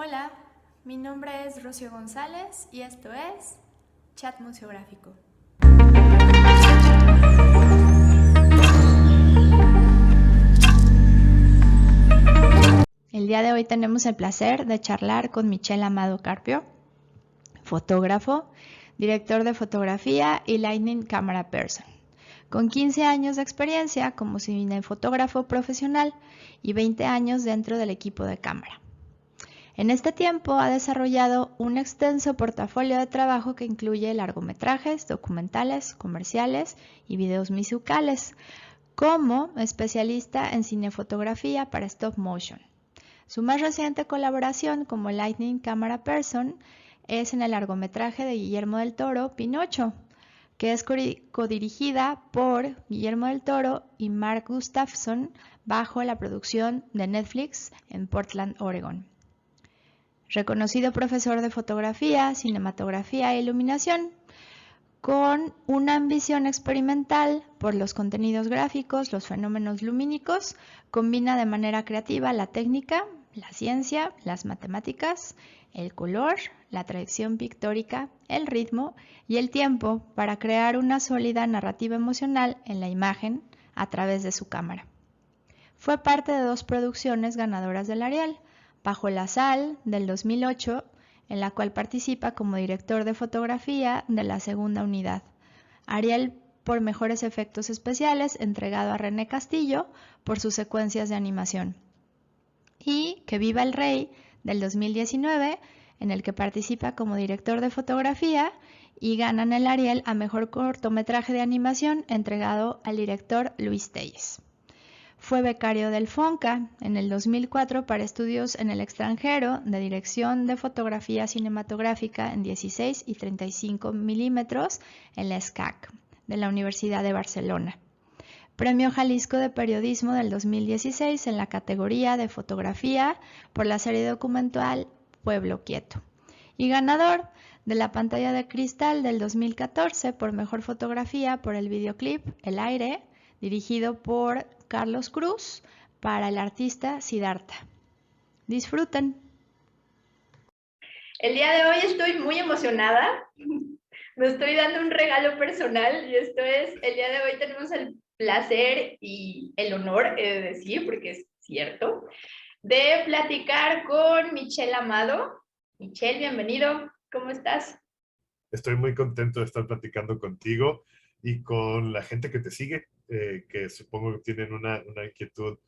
Hola, mi nombre es Rocío González y esto es Chat Museográfico. El día de hoy tenemos el placer de charlar con Michel Amado Carpio, fotógrafo, director de fotografía y Lighting Camera Person, con 15 años de experiencia como cinefotógrafo profesional y 20 años dentro del equipo de cámara. En este tiempo ha desarrollado un extenso portafolio de trabajo que incluye largometrajes, documentales, comerciales y videos musicales, como especialista en cinefotografía para stop motion. Su más reciente colaboración como Lighting Camera Person es en el largometraje de Guillermo del Toro, Pinocho, que es codirigida por Guillermo del Toro y Mark Gustafson bajo la producción de Netflix en Portland, Oregon. Reconocido profesor de fotografía, cinematografía e iluminación, con una ambición experimental por los contenidos gráficos, los fenómenos lumínicos, combina de manera creativa la técnica, la ciencia, las matemáticas, el color, la tradición pictórica, el ritmo y el tiempo para crear una sólida narrativa emocional en la imagen a través de su cámara. Fue parte de 2 producciones ganadoras del Ariel, Bajo la Sal, del 2008, en la cual participa como director de fotografía de la segunda unidad. Ariel por mejores efectos especiales, entregado a René Castillo por sus secuencias de animación. Y Que viva el rey, del 2019, en el que participa como director de fotografía y ganan el Ariel a mejor cortometraje de animación, entregado al director Luis Telles. Fue becario del FONCA en el 2004 para estudios en el extranjero de dirección de fotografía cinematográfica en 16 y 35 milímetros en la SCAC de la Universidad de Barcelona. Premio Jalisco de Periodismo del 2016 en la categoría de fotografía por la serie documental Pueblo Quieto. Y ganador de la Pantalla de Cristal del 2014 por mejor fotografía por el videoclip El Aire, dirigido por Carlos Cruz para el artista Siddhartha. Disfruten. El día de hoy estoy muy emocionada. Me estoy dando un regalo personal y esto es, el día de hoy tenemos el placer y el honor, he de decir, porque es cierto, de platicar con Michel Amado. Michel, bienvenido. ¿Cómo estás? Estoy muy contento de estar platicando contigo y con la gente que te sigue, que supongo que tienen una inquietud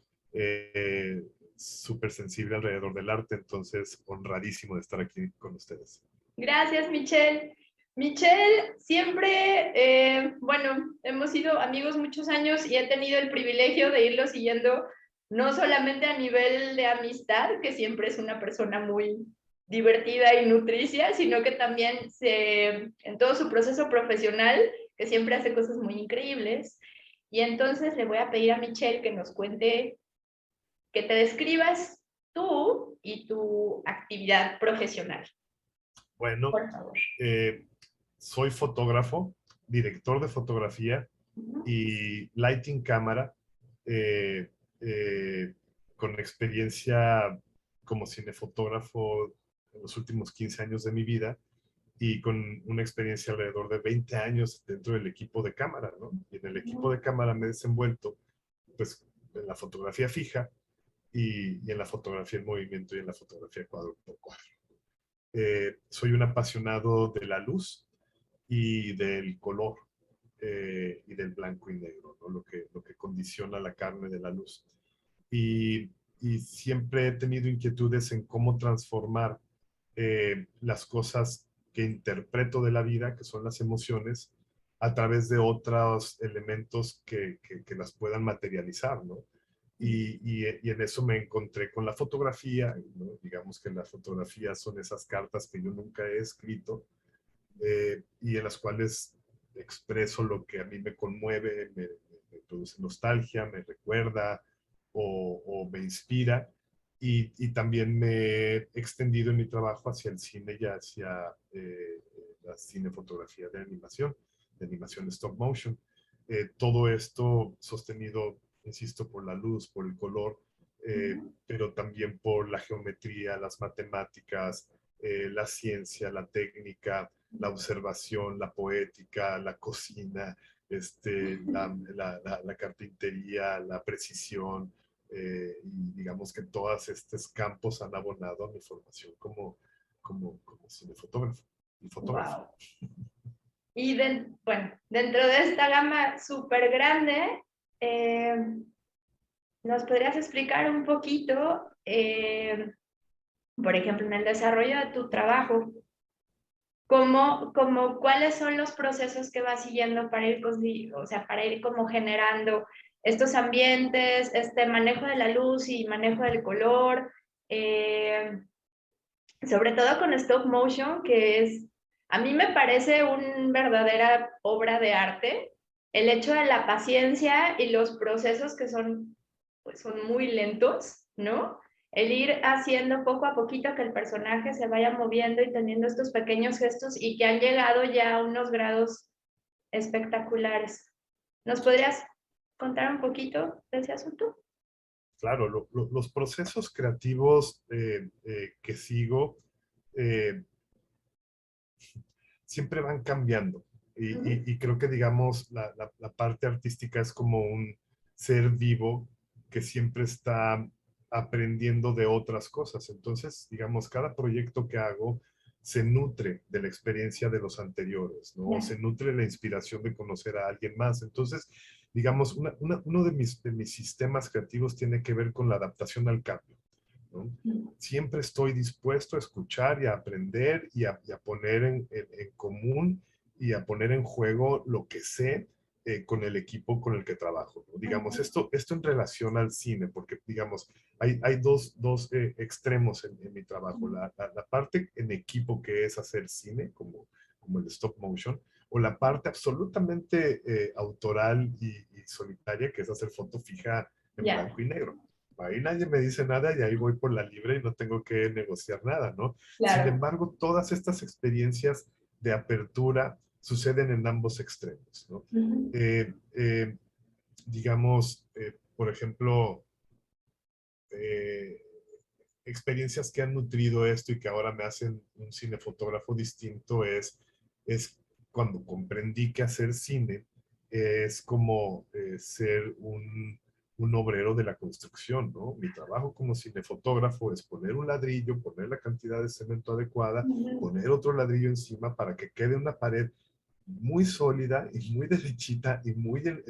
súper sensible alrededor del arte, entonces honradísimo de estar aquí con ustedes. Gracias, Michelle. Michelle, siempre, bueno, hemos sido amigos muchos años y he tenido el privilegio de irlo siguiendo, no solamente a nivel de amistad, que siempre es una persona muy divertida y nutricia, sino que también en todo su proceso profesional, que siempre hace cosas muy increíbles. Y entonces le voy a pedir a Michelle que nos cuente, que te describas tú y tu actividad profesional. Bueno, Por favor. soy fotógrafo, director de fotografía y lighting cámara, eh, eh, con experiencia como cinefotógrafo en los últimos 15 años de mi vida y con una experiencia alrededor de 20 años dentro del equipo de cámara, ¿no? Y en el equipo de cámara me he desenvuelto, pues, en la fotografía fija y en la fotografía en movimiento y en la fotografía cuadro por cuadro. Soy un apasionado de la luz y del color, y del blanco y negro, ¿no? Lo que condiciona la carne de la luz. Y, y siempre he tenido inquietudes en cómo transformar las cosas que interpreto de la vida, que son las emociones, a través de otros elementos que las puedan materializar, ¿no? Y en eso me encontré con la fotografía, ¿no? Digamos que las fotografías son esas cartas que yo nunca he escrito, y en las cuales expreso lo que a mí me conmueve, me produce nostalgia, me recuerda o me inspira. Y también me he extendido en mi trabajo hacia el cine y hacia la cinefotografía de animación stop motion. Todo esto sostenido, insisto, por la luz, por el color, pero también por la geometría, las matemáticas, la ciencia, la técnica, la observación, la poética, la cocina, la carpintería, la precisión, y digamos que todos estos campos han abonado a mi formación como cinefotógrafo y fotógrafo. Wow. Y bueno, dentro de esta gama súper grande, ¿nos podrías explicar un poquito, por ejemplo, en el desarrollo de tu trabajo, cuáles son los procesos que vas siguiendo para ir, o sea, para ir como generando estos ambientes, este manejo de la luz y manejo del color, sobre todo con stop motion, que es, a mí me parece una verdadera obra de arte, el hecho de la paciencia y los procesos que son, pues son muy lentos, ¿no? El ir haciendo poco a poquito que el personaje se vaya moviendo y teniendo estos pequeños gestos y que han llegado ya a unos grados espectaculares. ¿Nos podrías contar un poquito de ese asunto? Claro, los procesos creativos que sigo siempre van cambiando. Y creo que, digamos, la parte artística es como un ser vivo que siempre está aprendiendo de otras cosas. Entonces, digamos, cada proyecto que hago se nutre de la experiencia de los anteriores, ¿no? Se nutre de la inspiración de conocer a alguien más. Entonces, digamos, uno de mis sistemas creativos tiene que ver con la adaptación al cambio, ¿no? Siempre estoy dispuesto a escuchar y a aprender y a poner en común y a poner en juego lo que sé con el equipo con el que trabajo, ¿no? Digamos, esto en relación al cine, porque, digamos, hay dos extremos en mi trabajo. La parte en equipo que es hacer cine, como el stop motion, o la parte absolutamente autoral y solitaria, que es hacer foto fija en blanco y negro. Ahí nadie me dice nada y ahí voy por la libre y no tengo que negociar nada, ¿no? Claro. Sin embargo, todas estas experiencias de apertura suceden en ambos extremos, ¿no? Digamos, por ejemplo, experiencias que han nutrido esto y que ahora me hacen un cinefotógrafo distinto es cuando comprendí que hacer cine es como ser un obrero de la construcción, ¿no? Mi trabajo como cinefotógrafo es poner un ladrillo, poner la cantidad de cemento adecuada, poner otro ladrillo encima para que quede una pared muy sólida y muy derechita y muy en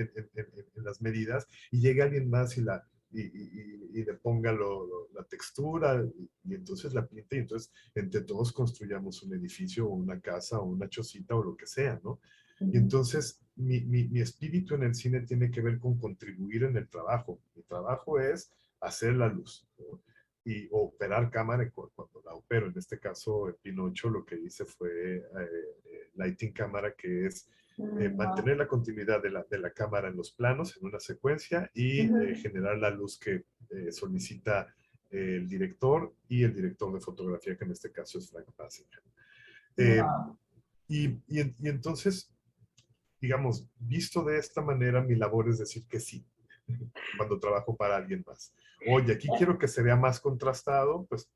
las medidas, y llegue alguien más y le ponga la textura y entonces la pinta, y entonces entre todos construyamos un edificio o una casa o una chocita o lo que sea, ¿no? Y entonces mi espíritu en el cine tiene que ver con contribuir en el trabajo. Mi trabajo es hacer la luz, ¿no? Y operar cámara cuando la opero. En este caso, en Pinocho lo que hice fue lighting cámara, que es mantener la continuidad de la cámara en los planos, en una secuencia, y generar la luz que solicita el director y el director de fotografía, que en este caso es Frank Basinger. Y entonces, digamos, visto de esta manera, mi labor es decir que sí, cuando trabajo para alguien más. Oye, aquí quiero que se vea más contrastado, pues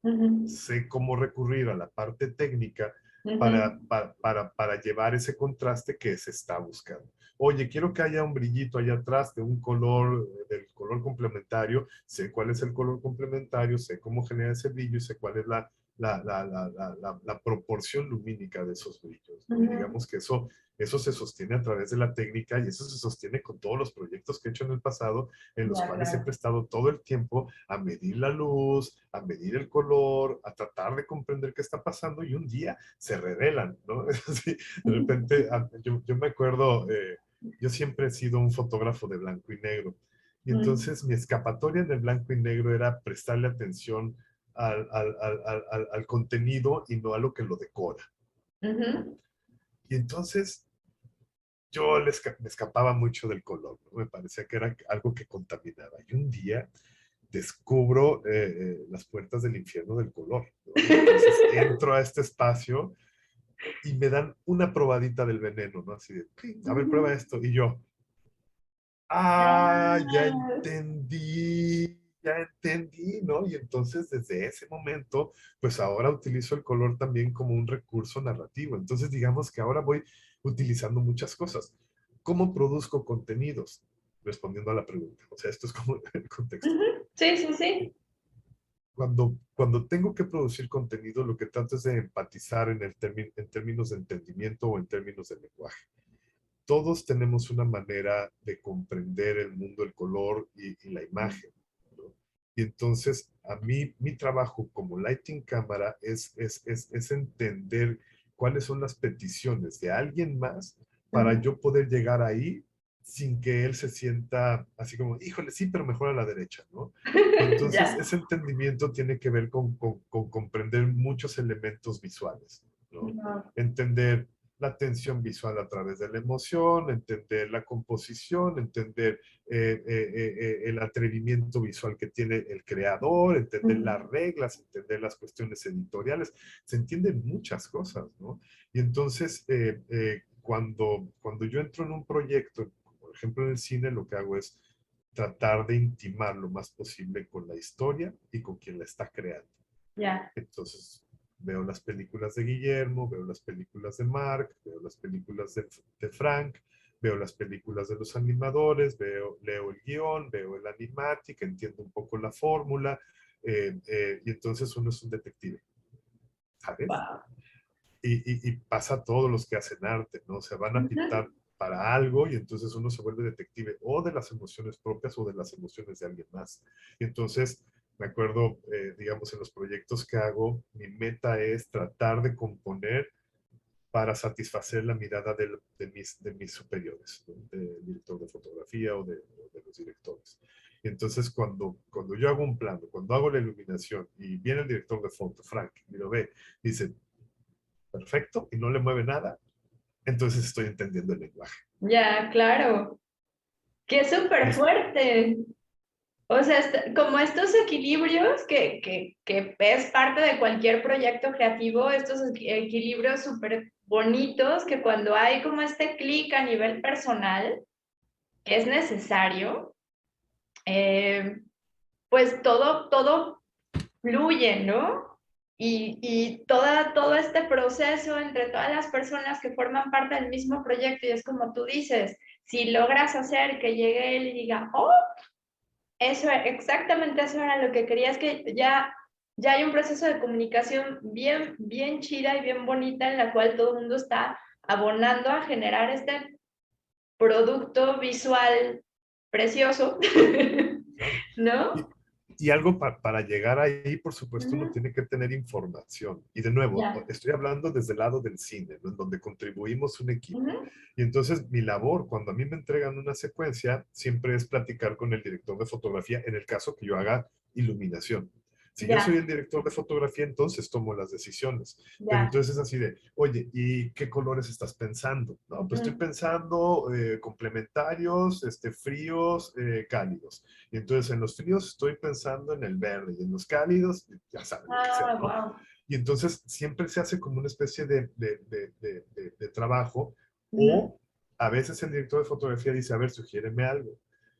sé cómo recurrir a la parte técnica para llevar ese contraste que se está buscando. Oye, quiero que haya un brillito allá atrás de un color, del color complementario, sé cuál es el color complementario, sé cómo genera ese brillo y sé cuál es la proporción lumínica de esos brillos. Y digamos que eso se sostiene a través de la técnica y eso se sostiene con todos los proyectos que he hecho en el pasado, en los cuales he prestado todo el tiempo a medir la luz, a medir el color, a tratar de comprender qué está pasando, y un día se revelan, ¿no? Así, de repente, yo me acuerdo, yo siempre he sido un fotógrafo de blanco y negro, y entonces mi escapatoria en el blanco y negro era prestarle atención al contenido y no a lo que lo decora. Y entonces yo me escapaba mucho del color, ¿no? Me parecía que era algo que contaminaba. Y un día descubro las puertas del infierno del color, ¿no? Entonces entro a este espacio y me dan una probadita del veneno, ¿no? Así de, a ver, prueba esto. Y yo, ya ya entendí, ¿no? Y entonces desde ese momento, pues ahora utilizo el color también como un recurso narrativo. Entonces digamos que ahora voy utilizando muchas cosas. ¿Cómo produzco contenidos? Respondiendo a la pregunta. O sea, esto es como el contexto. Sí, sí, sí. Cuando tengo que producir contenido, lo que trato es de empatizar en términos de entendimiento o en términos de lenguaje. Todos tenemos una manera de comprender el mundo, el color y la imagen, ¿no? Y entonces, a mí, mi trabajo como lighting cámara es entender cuáles son las peticiones de alguien más para yo poder llegar ahí sin que él se sienta así como, híjole, sí, pero mejor a la derecha, ¿no? Y entonces Ya. ese entendimiento tiene que ver con comprender muchos elementos visuales, ¿no? Ujú. Entender la tensión visual a través de la emoción, entender la composición, entender el atrevimiento visual que tiene el creador, entender las reglas, entender las cuestiones editoriales. Se entienden muchas cosas, ¿no? Y entonces, cuando yo entro en un proyecto, por ejemplo en el cine, lo que hago es tratar de intimar lo más posible con la historia y con quien la está creando. Ya. Entonces, veo las películas de Guillermo, veo las películas de Mark, veo las películas de Frank, veo las películas de los animadores, leo el guión, veo el animatic, entiendo un poco la fórmula, y entonces uno es un detective, ¿sabes? Wow. Y pasa a todos los que hacen arte, ¿no? Se van a Ujú. pintar para algo y entonces uno se vuelve detective o de las emociones propias o de las emociones de alguien más. Y entonces, me acuerdo, digamos, en los proyectos que hago, mi meta es tratar de componer para satisfacer la mirada de mis superiores, ¿no? Del director de fotografía o de los directores. Y entonces, cuando yo hago un plano, cuando hago la iluminación y viene el director de foto, Frank, y lo ve, dice, perfecto, y no le mueve nada, entonces estoy entendiendo el lenguaje. Ya, claro. Que es Y súper es, fuerte. O sea, como estos equilibrios que es parte de cualquier proyecto creativo, estos equilibrios súper bonitos que cuando hay como este clic a nivel personal, que es necesario, eh, pues todo fluye, ¿no? Y todo este proceso entre todas las personas que forman parte del mismo proyecto, y es como tú dices, si logras hacer que llegue él y diga, oh, eso, exactamente eso era lo que quería, es que ya hay un proceso de comunicación bien chida y bien bonita en la cual todo el mundo está abonando a generar este producto visual precioso, claro. ¿no? Y algo para llegar ahí, por supuesto, uno Ujú. tiene que tener información. Y de nuevo, Ya. estoy hablando desde el lado del cine, ¿no? En donde contribuimos un equipo. Ujú. Y entonces mi labor, cuando a mí me entregan una secuencia, siempre es platicar con el director de fotografía, en el caso que yo haga iluminación. Si yo soy Ya, el director de fotografía, entonces tomo las decisiones. Pero ya. entonces es así de, oye, ¿y qué colores estás pensando? No, pues estoy Ujú. pensando complementarios, fríos, cálidos. Y entonces en los fríos estoy pensando en el verde y en los cálidos, ya saben lo que sea, Ah, ¿no? wow. Y entonces siempre se hace como una especie de trabajo Ujú. o a veces el director de fotografía dice, a ver, sugiéreme algo.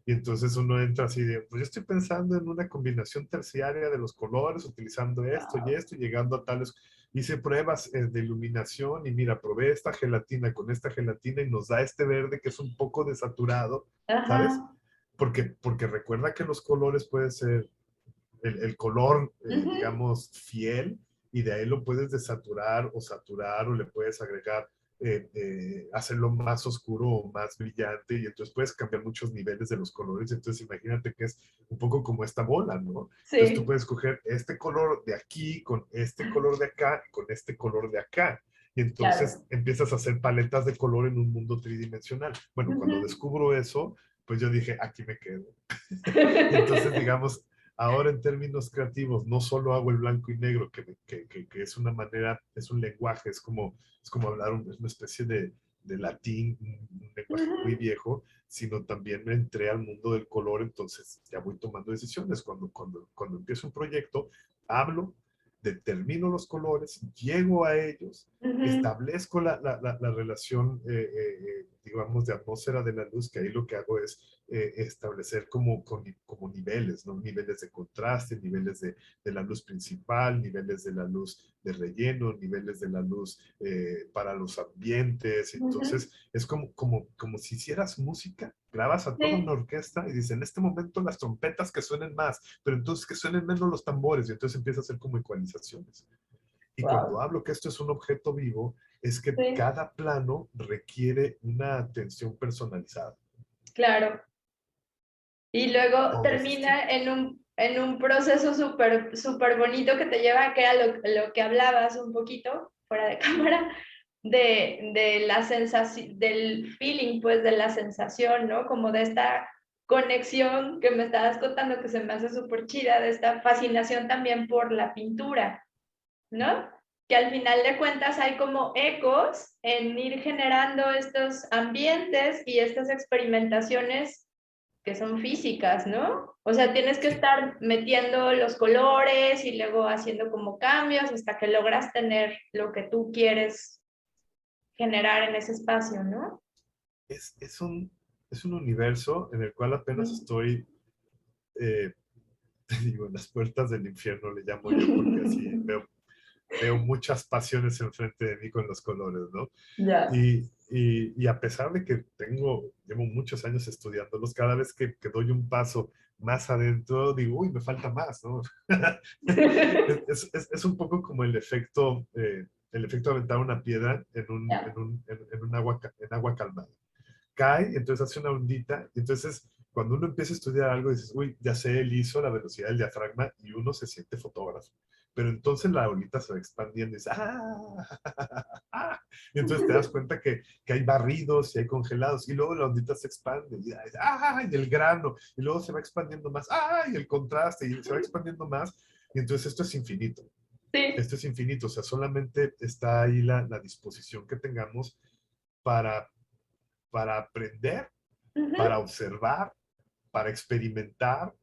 Y entonces uno entra así de, pues yo estoy pensando en una combinación terciaria de los colores, utilizando Wow. esto, y llegando a tales. Hice pruebas de iluminación y mira, probé esta gelatina con esta gelatina y nos da este verde que es un poco desaturado, ¿sabes? Ajá. Porque recuerda que los colores pueden ser el color, Ujú. digamos, fiel, y de ahí lo puedes desaturar o saturar o le puedes agregar, hacerlo más oscuro o más brillante, y entonces puedes cambiar muchos niveles de los colores. Entonces imagínate que es un poco como esta bola, ¿no? Entonces tú Sí, puedes coger este color de aquí con este color de acá y con este color de acá. Y entonces claro. empiezas a hacer paletas de color en un mundo tridimensional. Bueno, cuando Ujú. descubro eso, pues yo dije, aquí me quedo. Y entonces, digamos, ahora en términos creativos, no solo hago el blanco y negro, que es una manera, es un lenguaje, es como hablar es una especie de latín, un lenguaje muy Ujú. viejo, sino también me entré al mundo del color, entonces ya voy tomando decisiones. Cuando empiezo un proyecto, hablo, determino los colores, llego a ellos, Ujú. establezco la relación digamos, de atmósfera de la luz, que ahí lo que hago es establecer como niveles, ¿no? Niveles de contraste, niveles de la luz principal, niveles de la luz de relleno, niveles de la luz para los ambientes. Entonces, es como si hicieras música, grabas a toda una orquesta y dicen, en este momento las trompetas que suenen más, pero entonces que suenen menos los tambores, y entonces empieza a hacer como ecualizaciones. Y cuando hablo que esto es un objeto vivo, es que cada plano requiere una atención personalizada. Claro. Y luego Todo termina en un proceso súper súper bonito que te lleva, que era lo que hablabas un poquito fuera de cámara, de la sensación, del feeling, pues, de la sensación, ¿no? Como de esta conexión que me estabas contando, que se me hace súper chida, de esta fascinación también por la pintura, ¿no? Que al final de cuentas hay como ecos en ir generando estos ambientes y estas experimentaciones que son físicas, ¿no? O sea, tienes que estar metiendo los colores y luego haciendo como cambios hasta que logras tener lo que tú quieres generar en ese espacio, ¿no? Es un universo en el cual apenas estoy, te digo, en las puertas del infierno le llamo yo, porque así veo muchas pasiones enfrente de mí con los colores, ¿no? Ya. Y a pesar de que llevo muchos años estudiándolos, cada vez que doy un paso más adentro, digo, uy, me falta más, ¿no? Es un poco como el efecto de aventar una piedra en agua calmada. Cae, entonces hace una ondita, y entonces cuando uno empieza a estudiar algo, dices, uy, ya sé el ISO, la velocidad del diafragma, y uno se siente fotógrafo. Pero entonces la bolita se va expandiendo y dices, ¡ah! Y entonces te das cuenta que hay barridos y hay congelados, y luego la ondita se expande, y el grano, y luego se va expandiendo más, y el contraste, y se va expandiendo más, y entonces esto es infinito. Sí. Esto es infinito, o sea, solamente está ahí la disposición que tengamos para aprender, para observar, para experimentar,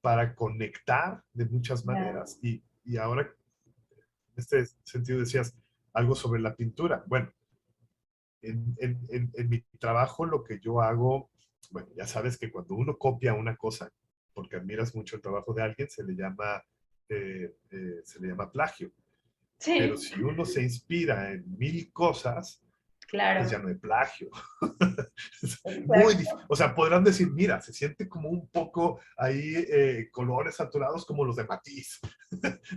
para conectar de muchas maneras. Y ahora, en este sentido, decías algo sobre la pintura. Bueno, en mi trabajo lo que yo hago, bueno, ya sabes que cuando uno copia una cosa, porque admiras mucho el trabajo de alguien, se le llama plagio. Sí. Pero si uno se inspira en 1000 cosas, Claro. pues ya no hay plagio. Muy difícil. O sea, podrán decir, mira, se siente como un poco ahí colores saturados como los de Matisse,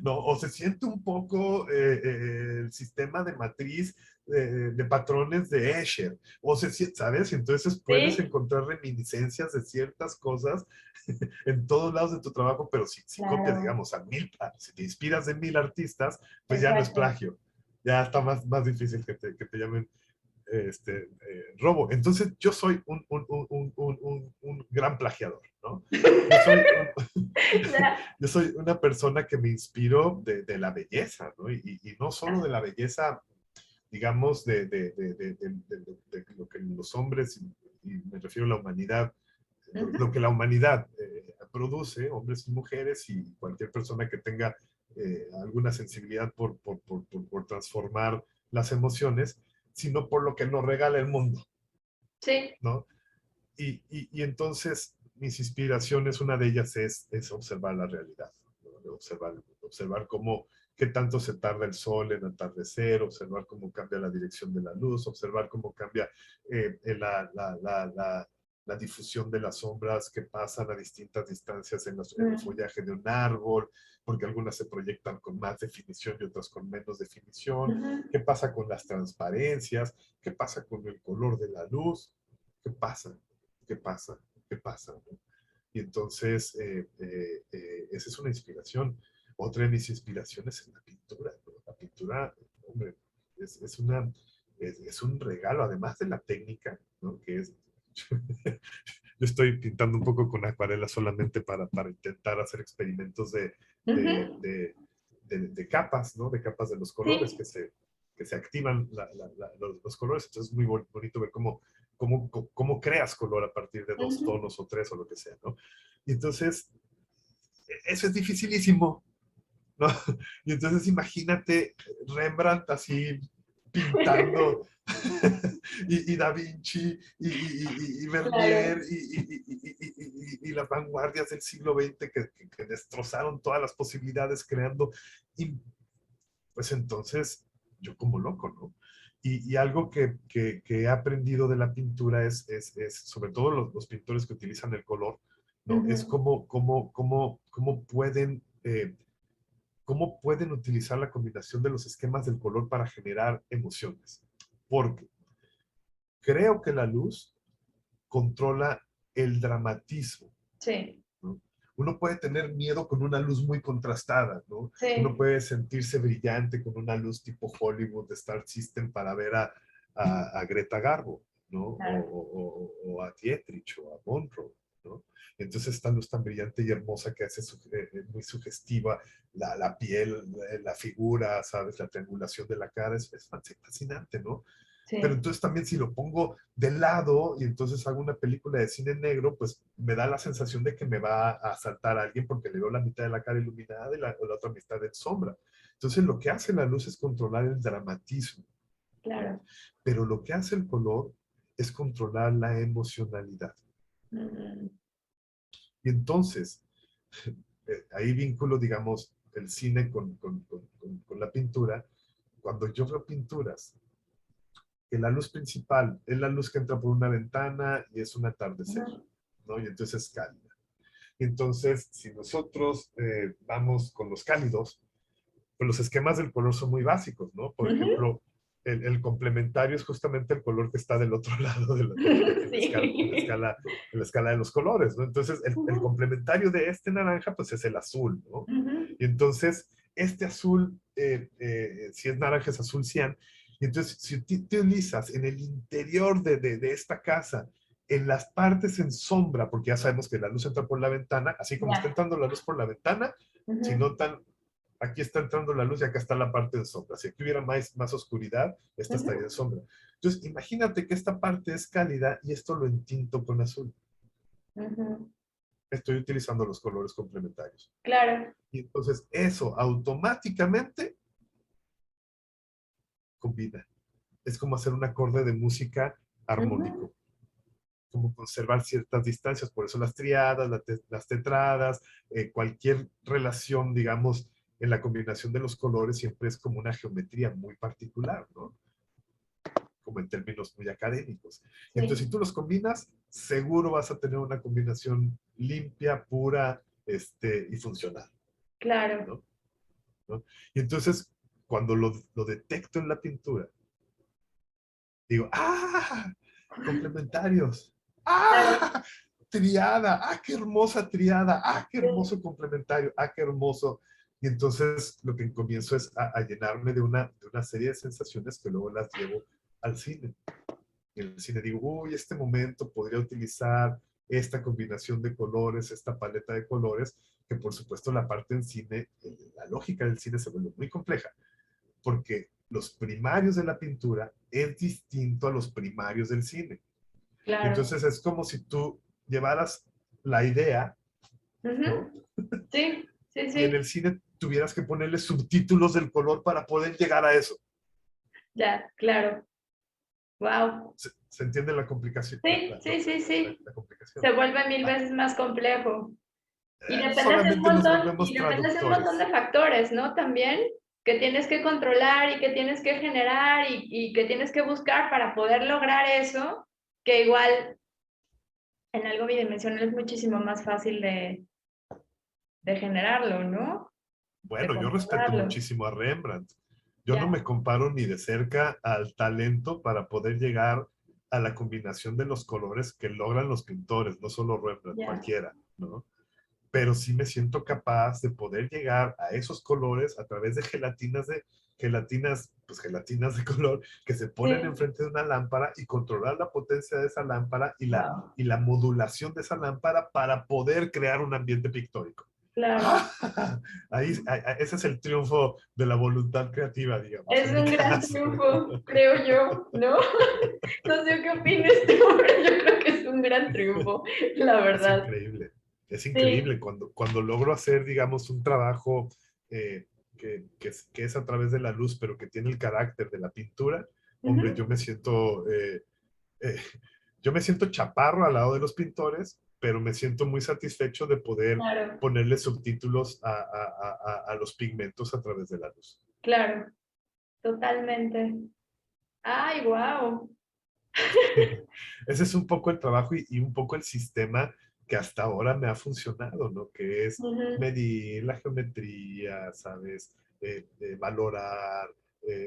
¿no? O se siente un poco el sistema de matriz de patrones de Escher, o ¿sabes? Entonces puedes encontrar reminiscencias de ciertas cosas en todos lados de tu trabajo, pero si copias, digamos, si te inspiras de 1000 artistas, pues ya no es plagio. Ya está más difícil que te llamen robo. Entonces yo soy un gran plagiador, ¿no? Yo soy una persona que me inspiro de la belleza, ¿no? Y no solo de la belleza, digamos, de lo que los hombres, y me refiero a la humanidad, lo que la humanidad produce, hombres y mujeres, y cualquier persona que tenga alguna sensibilidad por transformar las emociones, sino por lo que nos regala el mundo. Sí. ¿No? Y entonces mis inspiraciones, una de ellas es observar la realidad, ¿no? Observar qué tanto se tarda el sol en atardecer, observar cómo cambia la dirección de la luz, observar cómo cambia la difusión de las sombras que pasan a distintas distancias en el follaje de un árbol, porque algunas se proyectan con más definición y otras con menos definición. ¿Qué pasa con las transparencias? ¿Qué pasa con el color de la luz? ¿Qué pasa? ¿Qué pasa? ¿Qué pasa? ¿No? Y entonces, esa es una inspiración. Otra de mis inspiraciones es la pintura, ¿no? La pintura, hombre, es un regalo, además de la técnica, ¿no? Que es, yo estoy pintando un poco con acuarela solamente para intentar hacer experimentos de capas, ¿no? De capas de los colores, que se activan los colores. Entonces es muy bonito ver cómo creas color a partir de 2 tonos o 3 o lo que sea, ¿no? Y entonces, eso es dificilísimo, ¿no? Y entonces imagínate Rembrandt así pintando, y Da Vinci, y Vermeer, Claro. y las vanguardias del siglo XX que destrozaron todas las posibilidades creando. Y pues entonces, yo como loco, ¿no? Y algo que he aprendido de la pintura es sobre todo los pintores que utilizan el color, ¿no? Es Ujú. cómo pueden utilizar la combinación de los esquemas del color para generar emociones. Porque creo que la luz controla el dramatismo, Sí, ¿no? Uno puede tener miedo con una luz muy contrastada, ¿no? Uno sí, puede sentirse brillante con una luz tipo Hollywood de Star System para ver a Greta Garbo, ¿no? claro. O a Dietrich o a Monroe, ¿no? Entonces esta luz tan brillante y hermosa que hace muy sugestiva la piel, la figura, ¿sabes? La triangulación de la cara es fascinante, ¿no? Pero Sí, entonces también si lo pongo de lado y entonces hago una película de cine negro, pues me da la sensación de que me va a asaltar a alguien porque le veo la mitad de la cara iluminada y la otra mitad en sombra. Entonces lo que hace la luz es controlar el dramatismo, ¿no? claro. Pero lo que hace el color es controlar la emocionalidad. Mm, Y entonces, ahí vínculo, digamos, el cine con la pintura. Cuando yo veo pinturas que la luz principal es la luz que entra por una ventana y es un atardecer, ujú, ¿no? Y entonces es cálida. Entonces, si nosotros vamos con los cálidos, pues los esquemas del color son muy básicos, ¿no? Por ujú. ejemplo, el complementario es justamente el color que está del otro lado en la escala, Sí. en la escala de los colores, ¿no? Entonces, el Ujú, complementario de este naranja, pues es el azul, ¿no? ujú, Y entonces, este azul, si es naranja, es azul cian. Y entonces, si utilizas en el interior de esta casa, en las partes en sombra, porque ya sabemos que la luz entra por la ventana, así como está ya. entrando la luz por la ventana, si Ujú, notan, aquí está entrando la luz y acá está la parte en sombra. Si aquí hubiera más oscuridad, esta estaría en ujú, sombra. Entonces, imagínate que esta parte es cálida y esto lo entinto con azul. ujú. Estoy utilizando los colores complementarios. Claro. Y entonces eso automáticamente combina. Es como hacer un acorde de música Ujú, armónico, como conservar ciertas distancias. Por eso las triadas, las tetradas, cualquier relación, digamos, en la combinación de los colores siempre es como una geometría muy particular, ¿no? Como en términos muy académicos. Y entonces, si sí, tú los combinas, seguro vas a tener una combinación limpia, pura, y funcional, claro. ¿no? ¿No? Y entonces, cuando lo detecto en la pintura, digo, ¡ah! Complementarios. Claro. ¡Ah! Triada. ¡Ah, qué hermosa triada! ¡Ah, qué Sí. hermoso complementario! ¡Ah, qué hermoso! Y entonces lo que comienzo es a llenarme de una serie de sensaciones que luego las llevo al cine. En el cine digo, uy, este momento podría utilizar esta combinación de colores, esta paleta de colores, que por supuesto la parte en cine, la lógica del cine se vuelve muy compleja, porque los primarios de la pintura es distinto a los primarios del cine. Y Claro. entonces es como si tú llevaras la idea, ¿no? Ujú, sí, sí, Y en sí. el cine tuvieras que ponerle subtítulos del color para poder llegar a eso. Ya, claro. Wow. ¿Se entiende la complicación? Sí, sí, sí, sí. La complicación. Se vuelve mil Ah, veces más complejo. solamente nos volvemos Y dependes de un montón traductores. de factores, ¿no? También que tienes que controlar y que tienes que generar y que tienes que buscar para poder lograr eso, que igual en algo bidimensional es muchísimo más fácil de generarlo, ¿no? De Bueno, yo respeto controlarlo. muchísimo a Rembrandt. Yo no Ya, me comparo ni de cerca al talento para poder llegar a la combinación de los colores que logran los pintores, no solo Rembrandt, ya. cualquiera, ¿no? Pero sí me siento capaz de poder llegar a esos colores a través de gelatinas de color que se ponen Sí, enfrente de una lámpara y controlar la potencia de esa lámpara wow. y la modulación de esa lámpara para poder crear un ambiente pictórico. Claro. ¡Ah! Ese es el triunfo de la voluntad creativa, digamos, Es en mi un gran caso. triunfo, creo yo, ¿no? No sé qué opinas tú, pero yo creo que es un gran triunfo, la Es verdad. increíble. Es Sí, increíble cuando logro hacer, digamos, un trabajo eh, que que es a través de la luz, pero que tiene el carácter de la pintura, hombre, eh, yo me siento chaparro al lado de los pintores, pero me siento muy satisfecho de poder Claro, ponerle subtítulos a los pigmentos a través de la luz. claro, totalmente. Ay, wow. Ese es un poco el trabajo y un poco el sistema que hasta ahora me ha funcionado, ¿no? Que es medir la geometría, ¿sabes? Valorar,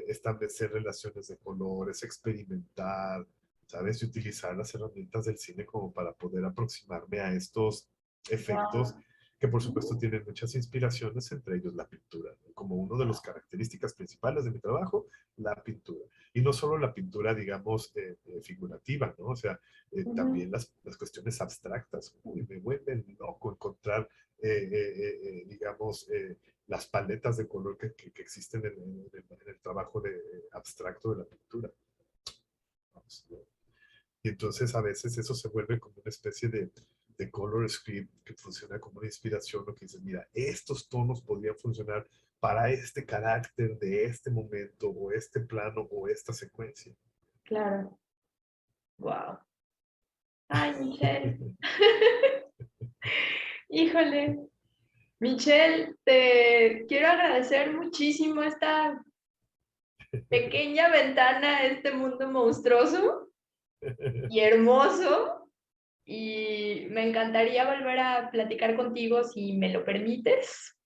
establecer relaciones de colores, experimentar, ¿sabes? Y utilizar las herramientas del cine como para poder aproximarme a estos efectos que por supuesto tienen muchas inspiraciones, entre ellos la pintura, ¿no? Como uno de las características principales de mi trabajo, la pintura. Y no solo la pintura, digamos, figurativa, ¿no? O sea, también las cuestiones abstractas. Uy, me vuelven loco encontrar, digamos, las paletas de color que existen en el trabajo abstracto de la pintura. Vamos, ¿no? Y entonces a veces eso se vuelve como una especie de color script que funciona como una inspiración, lo que dices, mira, estos tonos podrían funcionar para este carácter de este momento, o este plano, o esta secuencia. Claro. Wow. Ay, Michelle. Híjole. Michelle, te quiero agradecer muchísimo esta pequeña ventana a este mundo monstruoso y hermoso. Y me encantaría volver a platicar contigo si me lo permites.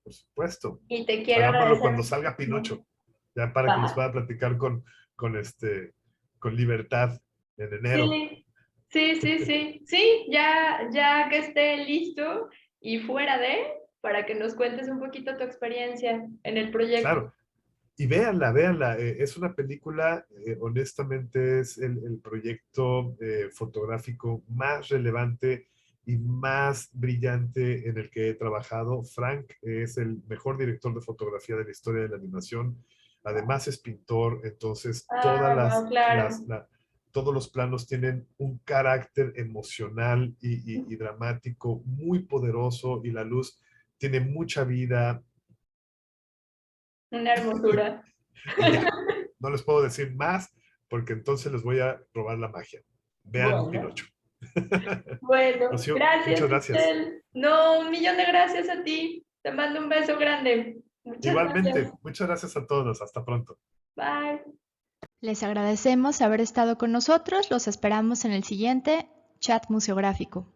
Por supuesto. Y te quiero Hagámoslo agradecer cuando salga muchísimo. Pinocho, ya para que les Va. pueda platicar con, con libertad en enero. Sí, sí, sí, sí. Sí, ya que esté listo y fuera de, para que nos cuentes un poquito tu experiencia en el proyecto. Claro, y véanla, véanla. Es una película, honestamente, es el proyecto fotográfico más relevante y más brillante en el que he trabajado. Frank es el mejor director de fotografía de la historia de la animación. Además es pintor, entonces Ah, wow, claro. todos los planos tienen un carácter emocional y dramático muy poderoso, y la luz tiene mucha vida. Una hermosura. Y ya, no les puedo decir más porque entonces les voy a robar la magia. Vean Bueno, Pinocho. bueno, Rocío, gracias, muchas gracias. Michelle. No, un millón de gracias a ti. Te mando un beso grande. Muchas gracias. Igualmente, muchas gracias a todos. Hasta pronto. Bye. Les agradecemos haber estado con nosotros. Los esperamos en el siguiente chat museográfico.